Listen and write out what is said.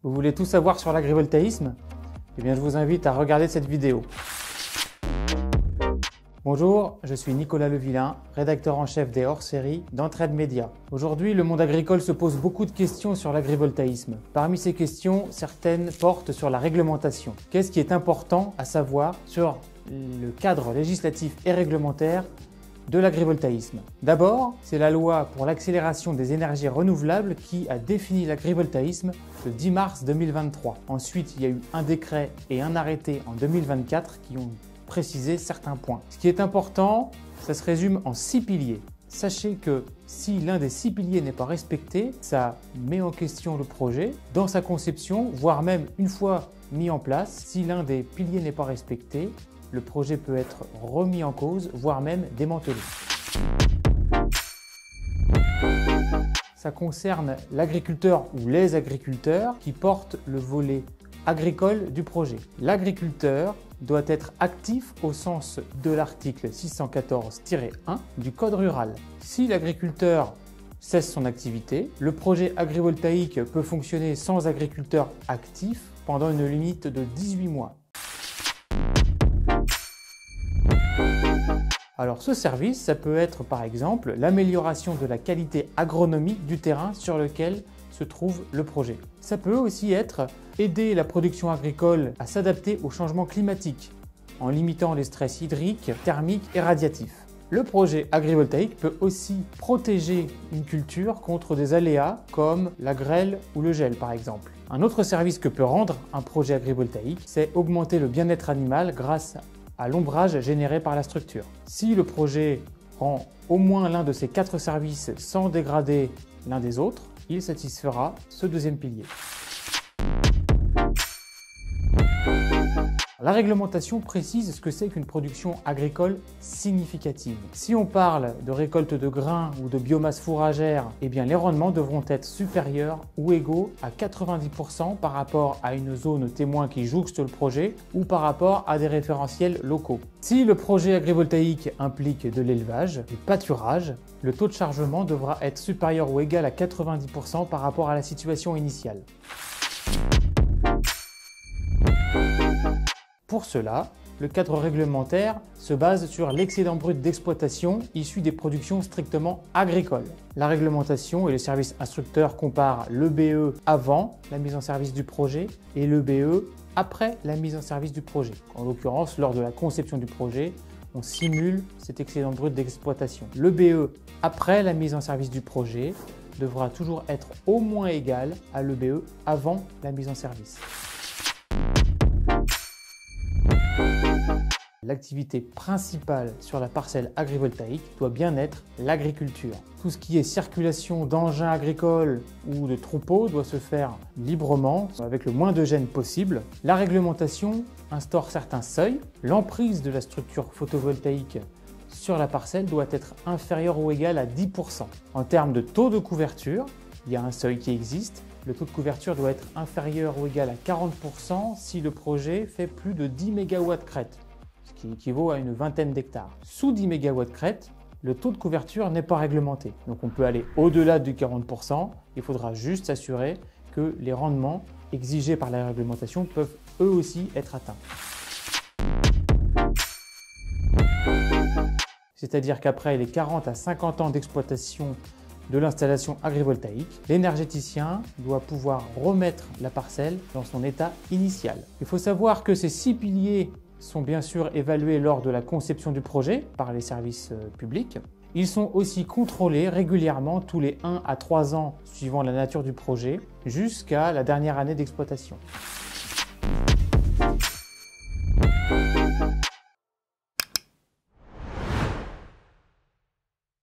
Vous voulez tout savoir sur l'agrivoltaïsme? Eh bien, je vous invite à regarder cette vidéo. Bonjour, je suis Nicolas Levillain, rédacteur en chef des hors-séries d'Entraide Média. Aujourd'hui, le monde agricole se pose beaucoup de questions sur l'agrivoltaïsme. Parmi ces questions, certaines portent sur la réglementation. Qu'est-ce qui est important à savoir sur le cadre législatif et réglementaire de l'agrivoltaïsme? D'abord, c'est la loi pour l'accélération des énergies renouvelables qui a défini l'agrivoltaïsme le 10 mars 2023. Ensuite, il y a eu un décret et un arrêté en 2024 qui ont précisé certains points. Ce qui est important, ça se résume en 6 piliers. Sachez que si l'un des 6 piliers n'est pas respecté, ça met en question le projet dans sa conception, voire même une fois mis en place. Si l'un des piliers n'est pas respecté, le projet peut être remis en cause, voire même démantelé. Ça concerne l'agriculteur ou les agriculteurs qui portent le volet agricole du projet. L'agriculteur doit être actif au sens de l'article 614-1 du Code rural. Si l'agriculteur cesse son activité, le projet agrivoltaïque peut fonctionner sans agriculteur actif pendant une limite de 18 mois. Alors ce service, ça peut être par exemple l'amélioration de la qualité agronomique du terrain sur lequel se trouve le projet. Ça peut aussi être aider la production agricole à s'adapter au changement climatique en limitant les stress hydriques, thermiques et radiatifs. Le projet agrivoltaïque peut aussi protéger une culture contre des aléas comme la grêle ou le gel par exemple. Un autre service que peut rendre un projet agrivoltaïque, c'est augmenter le bien-être animal grâce à l'ombrage généré par la structure. Si le projet rend au moins l'un de ces 4 services sans dégrader l'un des autres, il satisfera ce deuxième pilier. La réglementation précise ce que c'est qu'une production agricole significative. Si on parle de récolte de grains ou de biomasse fourragère, eh bien les rendements devront être supérieurs ou égaux à 90% par rapport à une zone témoin qui jouxte le projet ou par rapport à des référentiels locaux. Si le projet agrivoltaïque implique de l'élevage, du pâturage, le taux de chargement devra être supérieur ou égal à 90% par rapport à la situation initiale. Pour cela, le cadre réglementaire se base sur l'excédent brut d'exploitation issu des productions strictement agricoles. La réglementation et le service instructeur comparent l'EBE avant la mise en service du projet et l'EBE après la mise en service du projet. En l'occurrence, lors de la conception du projet, on simule cet excédent brut d'exploitation. L'EBE après la mise en service du projet devra toujours être au moins égal à l'EBE avant la mise en service. L'activité principale sur la parcelle agrivoltaïque doit bien être l'agriculture. Tout ce qui est circulation d'engins agricoles ou de troupeaux doit se faire librement, avec le moins de gêne possible. La réglementation instaure certains seuils. L'emprise de la structure photovoltaïque sur la parcelle doit être inférieure ou égale à 10%. En termes de taux de couverture, il y a un seuil qui existe. Le taux de couverture doit être inférieur ou égal à 40% si le projet fait plus de 10 MW crête, ce qui équivaut à une vingtaine d'hectares. Sous 10 MW crête, le taux de couverture n'est pas réglementé. Donc on peut aller au-delà du 40%. Il faudra juste s'assurer que les rendements exigés par la réglementation peuvent eux aussi être atteints. C'est-à-dire qu'après les 40 à 50 ans d'exploitation de l'installation agrivoltaïque, l'énergéticien doit pouvoir remettre la parcelle dans son état initial. Il faut savoir que ces 6 piliers sont bien sûr évalués lors de la conception du projet par les services publics. Ils sont aussi contrôlés régulièrement tous les 1 à 3 ans suivant la nature du projet jusqu'à la dernière année d'exploitation.